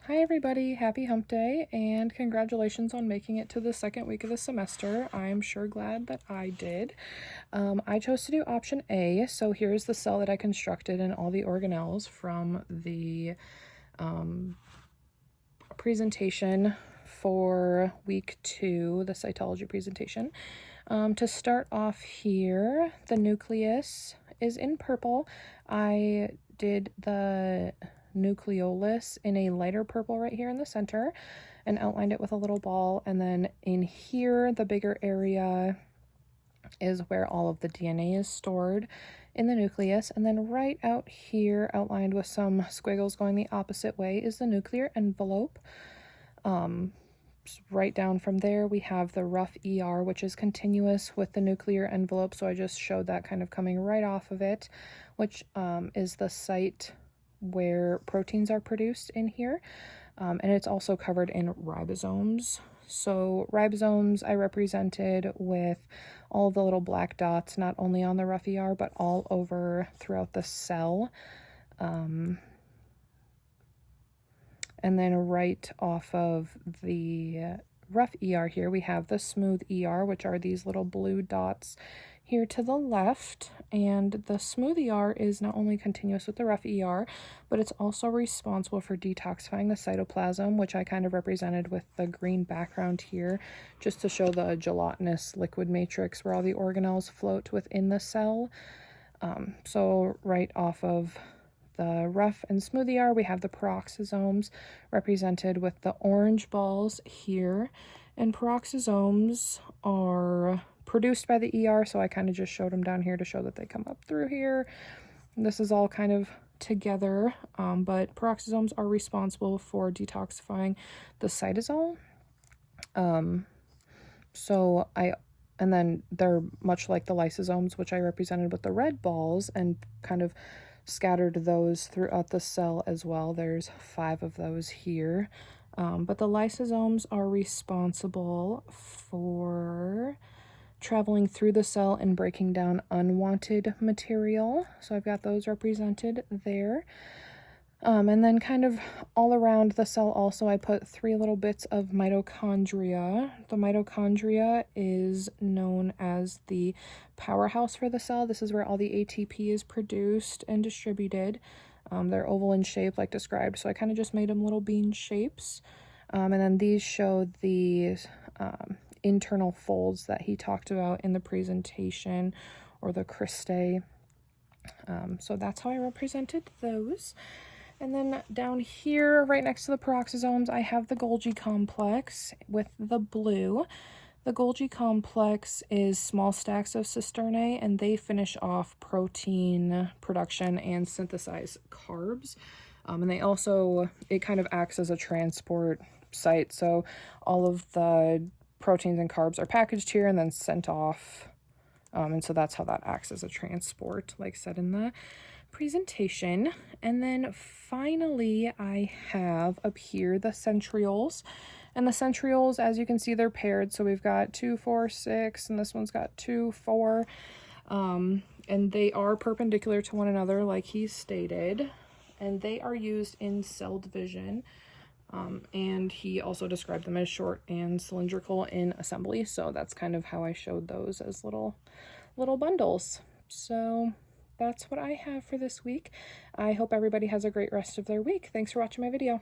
Hi everybody, happy hump day and congratulations on making it to the second week of the semester. I'm sure glad that I did. I chose to do option A, so here's the cell that I constructed and all the organelles from the presentation for week 2, the cytology presentation. To start off here, the nucleus is in purple. I did the nucleolus in a lighter purple right here in the center and outlined it with a little ball, and then in here the bigger area is where all of the DNA is stored in the nucleus, and then right out here outlined with some squiggles going the opposite way is the nuclear envelope. Right down from there we have the rough ER, which is continuous with the nuclear envelope, so I just showed that kind of coming right off of it, which is the site where proteins are produced in here, and it's also covered in ribosomes. So ribosomes I represented with all the little black dots, not only on the rough ER but all over throughout the cell. And then right off of the rough ER here, we have the smooth ER, which are these little blue dots here to the left. And the smooth ER is not only continuous with the rough ER, but it's also responsible for detoxifying the cytoplasm, which I kind of represented with the green background here, just to show the gelatinous liquid matrix where all the organelles float within the cell. So right off of the rough and smooth ER, we have the peroxisomes represented with the orange balls here. And peroxisomes are produced by the ER, so I kind of just showed them down here to show that they come up through here. And this is all kind of together, but peroxisomes are responsible for detoxifying the cytosol. And then they're much like the lysosomes, which I represented with the red balls and kind of scattered those throughout the cell as well. There's 5 of those here. But the lysosomes are responsible for traveling through the cell and breaking down unwanted material. So I've got those represented there. And then kind of all around the cell also I put 3 little bits of mitochondria. The mitochondria is known as the powerhouse for the cell. This is where all the ATP is produced and distributed. They're oval in shape like described, so I kind of just made them little bean shapes. And then these show the internal folds that he talked about in the presentation, or the cristae. So that's how I represented those. And then down here, right next to the peroxisomes, I have the Golgi complex with the blue. The Golgi complex is small stacks of cisternae, and they finish off protein production and synthesize carbs. And they also, it kind of acts as a transport site. So all of the proteins and carbs are packaged here and then sent off. And so that's how that acts as a transport, like said in the presentation. And then finally I have up here the centrioles, and the centrioles, as you can see, they're paired, so we've got 2 4 6 and this one's got 2 4, and they are perpendicular to one another like he stated, and they are used in cell division, and he also described them as short and cylindrical in assembly, so that's kind of how I showed those as little bundles. So that's what I have for this week. I hope everybody has a great rest of their week. Thanks for watching my video.